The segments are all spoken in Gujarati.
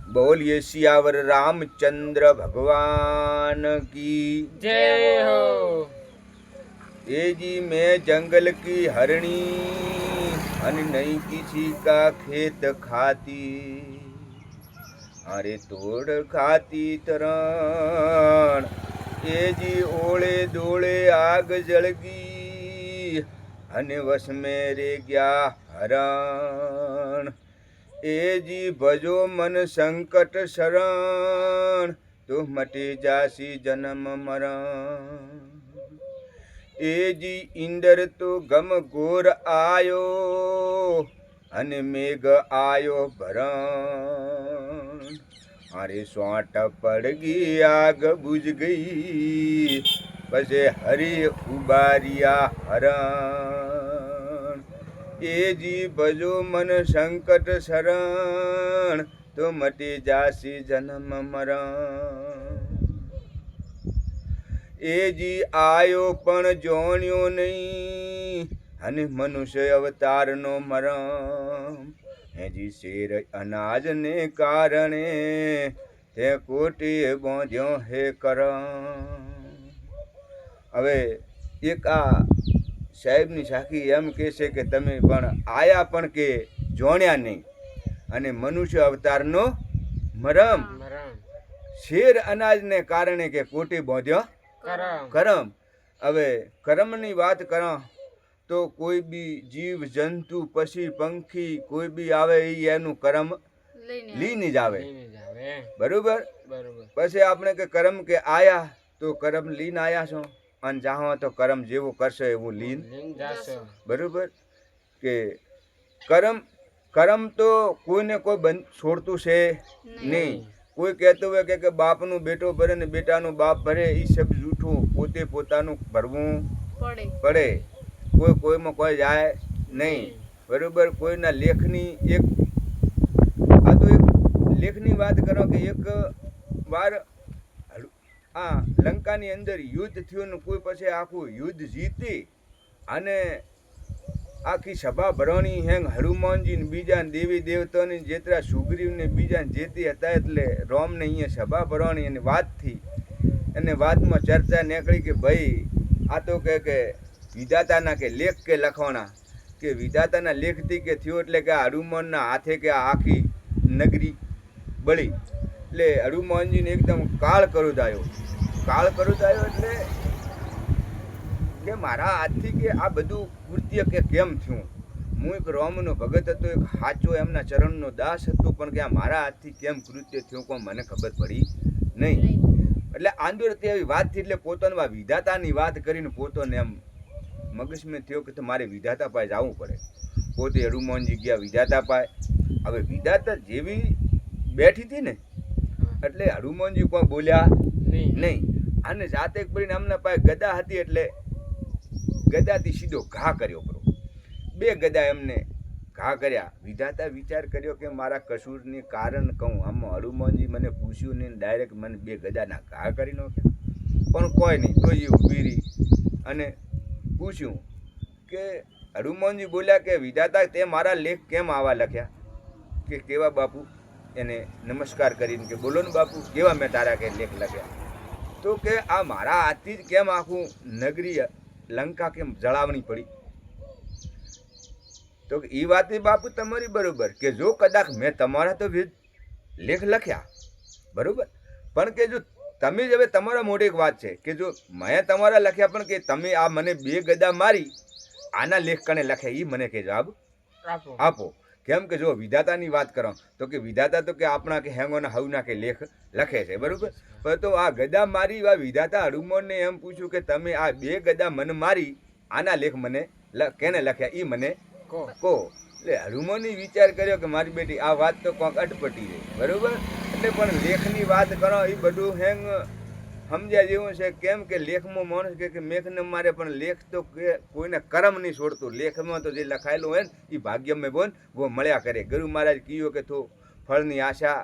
बोलिए सियावर रामचंद्र भगवान की जय हो। ये जी मैं जंगल की हरणी अन नहीं किसी का खेत खाती अरे तोड़ खाती तरण ये जी ओले दोले आग जलगी अने वश में रे गया हरण ए जी भजो मन संकट शरण तो मटे जासी जन्म मरण ए जी इंद्र तो गम घोर आयो अने मेघ आयो भरण अरे सोट पड़ गई आग बुझ गई पसे हरि उबारिया हरण ए जी भजो मन संकट शरण तो मटी जासी जन्म मरण ए जी आयो पण जोण्यो नहीं अने मनुष्य अवतार नो मरण हे जी शेर अनाज ने कारणे ते कोटी बोंध्यो हे करम હવે એક આ સાહેબની સાખી એમ કહેશે કે તમે પણ આયા પણ કે જોણ્યા નહીં અને મનુષ્ય અવતારનો મરમ શેર અનાજને કારણે કે કોટી બોંધ્યો કરમ હવે કરમની વાત કરો તો કોઈ બી જીવ જંતુ પશુ પંખી કોઈ બી આવે એ એનું કરમ લઈને જ આવે બરોબર પછી આપણે કે કરમ કે આયા તો કરમ લઈને આયા છો અને જાહો તો કરમ જેવું કરશે એવું લીન બરોબર કે કરમ તો કોઈને કોઈ બંધ છોડતું છે નહીં કોઈ કહેતું હોય કે બાપનું બેટો ભરે ને બેટાનું બાપ ભરે એ શબ્દ જૂઠું પોતે પોતાનું ભરવું પડે કોઈ કોઈમાં કોઈ જાય નહીં બરોબર કોઈના લેખની એક આ તો એક લેખની વાત કરો કે એક વાર આ લંકાની અંદર યુદ્ધ થયું ને કોઈ પછી આખું યુદ્ધ જીતી અને આખી સભા ભરણી હેંગ હનુમાનજી ને બીજા દેવી દેવતાની જેતરા સુગ્રીવ ને બીજા જેતી હતા એટલે રોમને અહીંયા સભા ભરણી અને વાત થઈ અને વાતમાં ચર્ચા નીકળી કે ભાઈ આ તો કે વિધાતાના કે લેખ કે લખવાના કે વિધાતાના લેખથી કે થયો એટલે કે હનુમાનના હાથે કે આખી નગરી બળી એટલે હનુમાનજીને એકદમ કાળ કરુદાયો એટલે કે મારા હાથથી કે આ બધું કૃત્ય કે કેમ થયું હું એક રોમનો ભગત હતો એક સાચો એમના ચરણનો દાસ હતો પણ કે આ મારા હાથથી કેમ કૃત્ય થયું કોઈ મને ખબર પડી નહીં એટલે આંદોલન એવી વાત થઈ એટલે પોતાની વિધાતાની વાત કરીને પોતાને એમ મગજમાં થયો કે મારે વિધાતા પાસે જવું પડે પોતે હનુમાનજી ગયા વિધાતા પાસે હવે વિધાતા જેવી બેઠી હતી ને એટલે હનુમાનજી કોઈ બોલ્યા નહીં અને જાતે કરીને એમના પાસે ગદા હતી એટલે ગદાથી સીધો ઘા કર્યો બરો બે ગદા એમને ઘા કર્યા વિધાતા વિચાર કર્યો કે મારા કસૂરની કારણ કહું આમાં હનુમાનજી મને પૂછ્યું નહીં ડાયરેક્ટ મને બે ગદાના ઘા કરી નાખ્યા પણ કોઈ નહીં તો એ ઊભી રહી અને પૂછ્યું કે હનુમાનજી બોલ્યા કે વિધાતા તે મારા લેખ કેમ આવા લખ્યા કે કેવા બાપુ એને નમસ્કાર કરીને કે બોલો ને બાપુ કેવા મેં તારા કે લેખ લખ્યા તો કે આ મારા હાથથી જ કેમ આખું નગરી લંકા કેમ જળાવણી પડી તો એ વાત બાપુ તમારી બરોબર કે જો કદાચ મેં તમારા તો લેખ લખ્યા બરોબર પણ કે જો તમે જ હવે તમારા મોઢે એક વાત છે કે જો મેં તમારા લખ્યા પણ કે તમે આ મને બે ગદા મારી આના લેખ કને લખ્યા એ મને કે જવાબ આપો કેમ કે જો વિધાતાની વાત કરો તો કે વિધાતા તો કે આપણા કે હેંગોના હવના કે લેખ લખે છે બરોબર પણ તો આ ગદા મારી આ વિધાતા હનુમાનને એમ પૂછ્યું કે તમે આ બે ગદા મને મારી આના લેખ મને કેને લખ્યા એ મને કહો એટલે હનુમાને વિચાર કર્યો કે મારી બેટી આ વાત તો કોક અટપટી છે બરોબર એટલે પણ લેખની વાત કરો એ બધું હેંગ સમજ્યા જેવું છે કેમ કે લેખમાં માણસ કે મેઘ ન મારે પણ લેખ તો કોઈને કરમ નહીં છોડતું લેખમાં તો જે લખાયેલું હોય ને એ ભાગ્યમાં બોન વો મળ્યા કરે ગુરુ મહારાજ કીધું કે તું ફળની આશા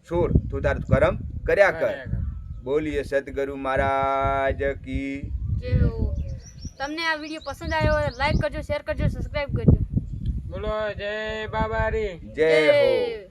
છોડ તું તારું કરમ કર્યા કર બોલીએ સદગુરુ મહારાજ કી જય હો। તમને આ વિડીયો પસંદ આવ્યો હોય લાઈક કરજો, શેર કરજો, સબસ્ક્રાઇબ કરજો। બોલો જય બાબારી જય હો।